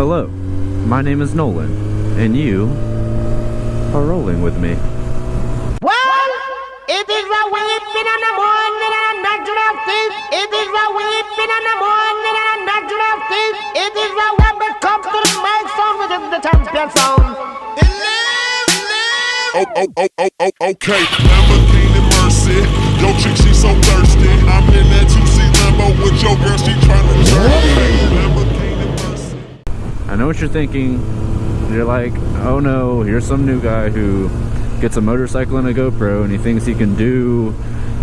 Hello, my name is Nolan, and you are rolling with me. Well, it is a weeping in the morning and a natural thief. It is a weeping in the morning and a natural thief. It is a when it comes to the mic sound, which is the champion sound. Okay, Lamborghini Mercy. Yo, chick, she so thirsty. I'm in that 2C Lambo with your girl, she tryna turn me. Lamborghini Mercy. I know what you're thinking. You're like, oh no, here's some new guy who gets a motorcycle and a GoPro and he thinks he can do,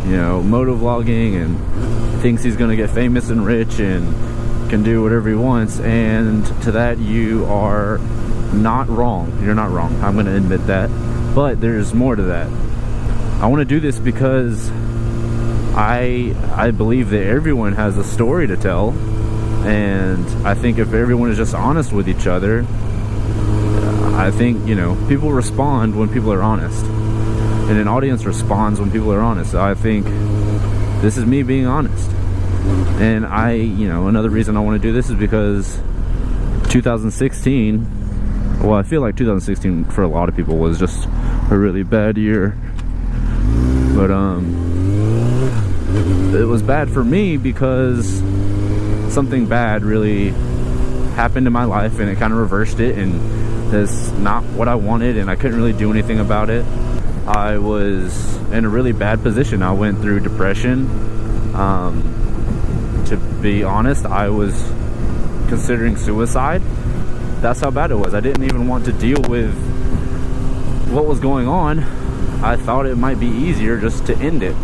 you know, motovlogging and thinks he's gonna get famous and rich and can do whatever he wants. And to that, you are not wrong. You're not wrong. I'm gonna admit that. But there's more to that. I want to do this because I believe that everyone has a story to tell, and I think if everyone is just honest with each other, I think, you know, people respond when people are honest, and an audience responds when people are honest. So I think this is me being honest. And you know, another reason I want to do this is because 2016, well, I feel like 2016 for a lot of people was just a really bad year, but it was bad for me because something bad really happened in my life and it kind of reversed it, and that's not what I wanted, and I couldn't really do anything about it. I was in a really bad position. I went through depression. To be honest, I was considering suicide. That's how bad it was. I didn't even want to deal with what was going on. I thought it might be easier just to end it,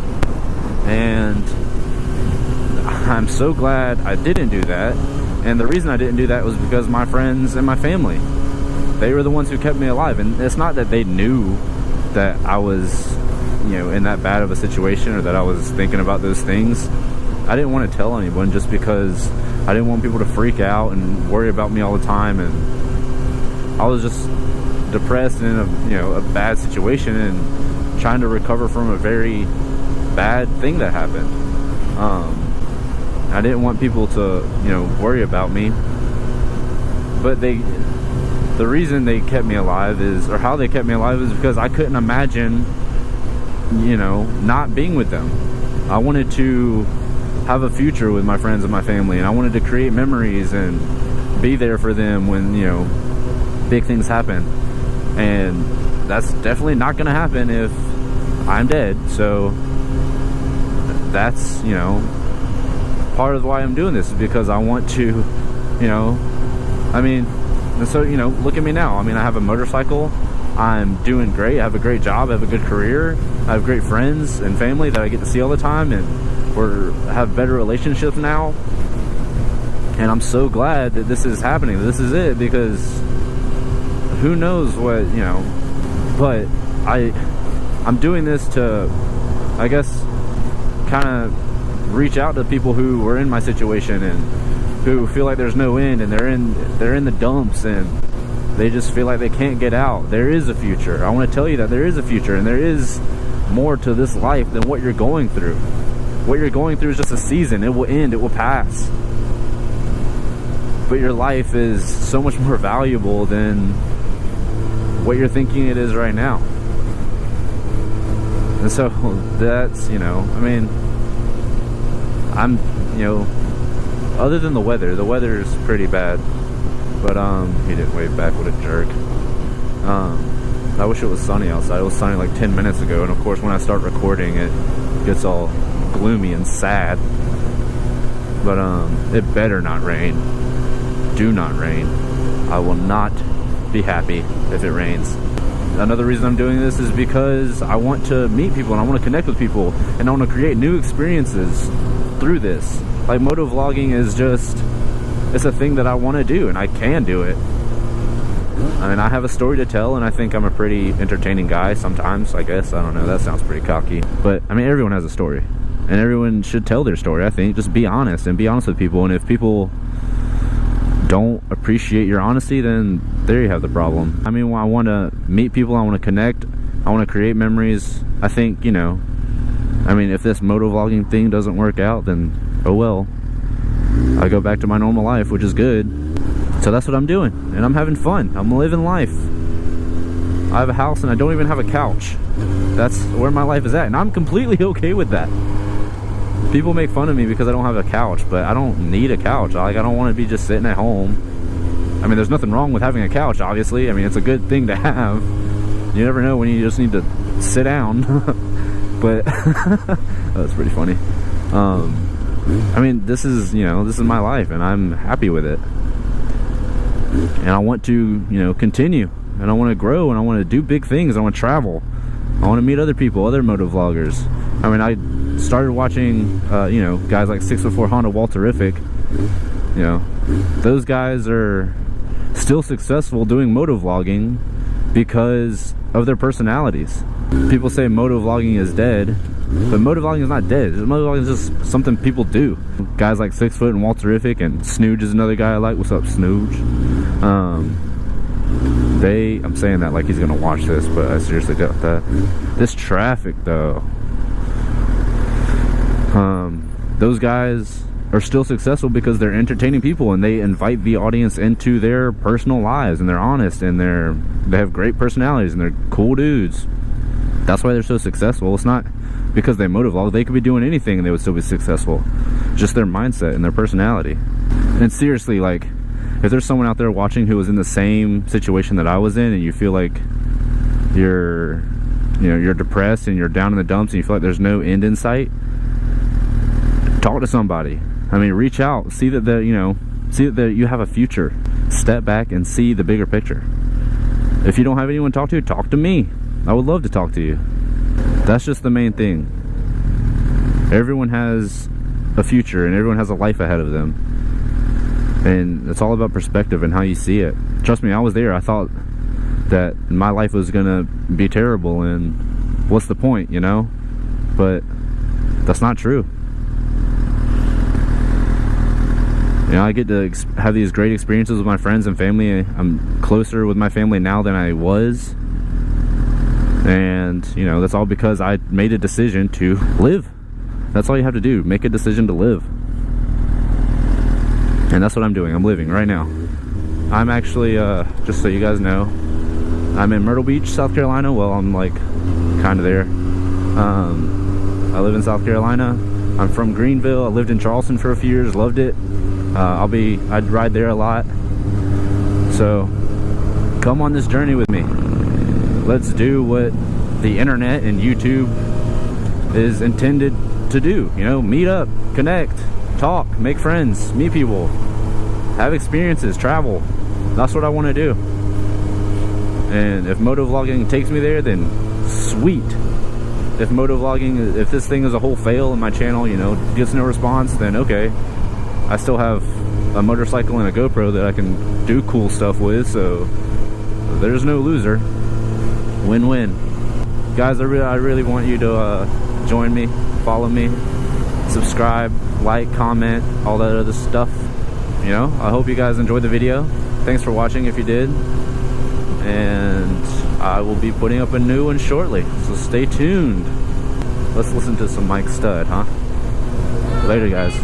and I'm so glad I didn't do that. And the reason I didn't do that was because my friends and my family, they were the ones who kept me alive. And it's not that they knew that I was, you know, in that bad of a situation or that I was thinking about those things. I didn't want to tell anyone just because I didn't want people to freak out and worry about me all the time. And I was just depressed and in a, you know, a bad situation and trying to recover from a very bad thing that happened. I didn't want people to, you know, worry about me, but the reason they kept me alive is, or how they kept me alive, is because I couldn't imagine, you know, not being with them. I wanted to have a future with my friends and my family, and I wanted to create memories and be there for them when, you know, big things happen. And that's definitely not gonna happen if I'm dead. So that's, you know, part of why I'm doing this, is because I want to, you know, I mean, and so, you know, look at me now. I mean, I have a motorcycle, I'm doing great, I have a great job, I have a good career, I have great friends and family that I get to see all the time, and have better relationships now. And I'm so glad that this is happening. This is it, because who knows what, you know. But I'm doing this to, I guess, kind of reach out to people who were in my situation and who feel like there's no end, and they're in the dumps and they just feel like they can't get out. There is a future. I want to tell you that there is a future, and there is more to this life than what you're going through. What you're going through is just a season. It will end, it will pass. But your life is so much more valuable than what you're thinking it is right now. And so that's, you know, I mean, I'm, you know, other than the weather's pretty bad. But he didn't wave back, what a jerk. I wish it was sunny outside. It was sunny like 10 minutes ago, and of course when I start recording it gets all gloomy and sad. But it better not rain. Do not rain. I will not be happy if it rains. Another reason I'm doing this is because I want to meet people and I want to connect with people, and I want to create new experiences through this. Like, motovlogging is just, it's a thing that I want to do, and I can do it. I mean, I have a story to tell, and I think I'm a pretty entertaining guy sometimes, I guess. I don't know, that sounds pretty cocky. But, I mean, everyone has a story, and everyone should tell their story, I think. Just be honest, and be honest with people. And if people don't appreciate your honesty, then there you have the problem. I mean, I want to meet people, I want to connect, I want to create memories. I think, you know, I mean, if this motovlogging thing doesn't work out, then oh well. I go back to my normal life, which is good. So that's what I'm doing, and I'm having fun. I'm living life. I have a house and I don't even have a couch. That's where my life is at, and I'm completely okay with that. People make fun of me because I don't have a couch, but I don't need a couch. Like, I don't want to be just sitting at home. I mean, there's nothing wrong with having a couch, obviously. I mean, it's a good thing to have. You never know when you just need to sit down. But that's pretty funny. I mean, this is, you know, this is my life, and I'm happy with it. And I want to, you know, continue, and I want to grow, and I want to do big things. I want to travel. I want to meet other people, other motovloggers. I mean, I started watching, you know, guys like 6'4" Honda Walterific. You know, those guys are still successful doing motovlogging because of their personalities. People say motovlogging is dead, but motovlogging is not dead. Motovlogging is just something people do. Guys like 6 Foot and Walterific, and Snooge is another guy I like. What's up, Snooge? I'm saying that like he's gonna watch this, but I seriously got that. This traffic though. Those guys are still successful because they're entertaining people, and they invite the audience into their personal lives, and they're honest, and they have great personalities, and they're cool dudes. That's why they're so successful. It's not because they motovlog. They could be doing anything and they would still be successful. Just their mindset and their personality. And seriously, like, if there's someone out there watching who was in the same situation that I was in, and you feel like you're depressed and you're down in the dumps and you feel like there's no end in sight, talk to somebody. I mean, reach out, see that you have a future. Step back and see the bigger picture. If you don't have anyone to talk to, talk to me. I would love to talk to you. That's just the main thing. Everyone has a future, and everyone has a life ahead of them. And it's all about perspective and how you see it. Trust me, I was there. I thought that my life was gonna be terrible, and what's the point, you know? But that's not true. You know, I get to have these great experiences with my friends and family. I'm closer with my family now than I was. And, you know, that's all because I made a decision to live. That's all you have to do. Make a decision to live. And that's what I'm doing. I'm living right now. I'm actually, just so you guys know, I'm in Myrtle Beach, South Carolina. Well, I'm like kind of there. I live in South Carolina. I'm from Greenville. I lived in Charleston for a few years. Loved it. I'd ride there a lot. So come on this journey with me. Let's do what the internet and YouTube is intended to do. You know, meet up, connect, talk, make friends, meet people, have experiences, travel. That's what I want to do. And if motovlogging takes me there, then sweet. If this thing is a whole fail and my channel, you know, gets no response, then okay. I still have a motorcycle and a GoPro that I can do cool stuff with, so there's no loser. Win-win. Guys, I really want you to join me, follow me, subscribe, like, comment, all that other stuff. You know, I hope you guys enjoyed the video. Thanks for watching if you did. And I will be putting up a new one shortly, so stay tuned. Let's listen to some Mike Stud, huh? Later, guys.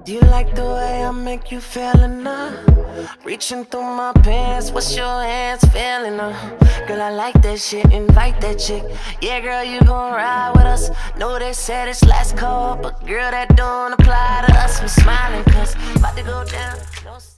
Do you like the way I make you feel enough? Reaching through my pants, what's your hands feeling? Girl, I like that shit, invite that chick. Yeah, girl, you gon' ride with us. Know they said it's last call, but girl, that don't apply to us. I'm smiling.